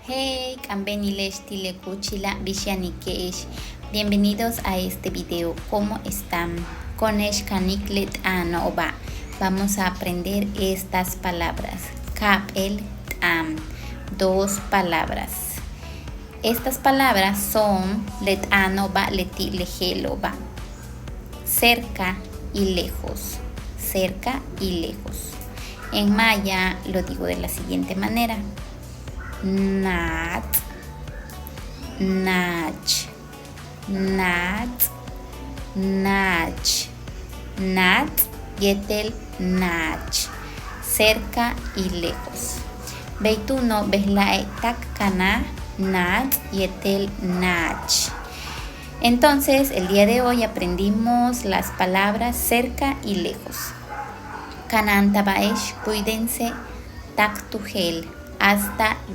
Hey, Kambenilesh Tilekuchila Vishanikeish. Bienvenidos a este video. ¿Cómo están? Konesh Kaniklet Anoba. Vamos a aprender estas palabras. Kapel Tam. Dos palabras. Estas palabras son let anoba, leti lejeloba. Cerca y lejos. Cerca y lejos. En maya lo digo de la siguiente manera. Nat, nach, nat, nach, nat, yetel, nach, cerca y lejos. Beituno behlae takkana, nat, yetel, nach. Entonces, el día de hoy aprendimos las palabras cerca y lejos. Kanan tabaesh, cuídense, tak tugel. Hasta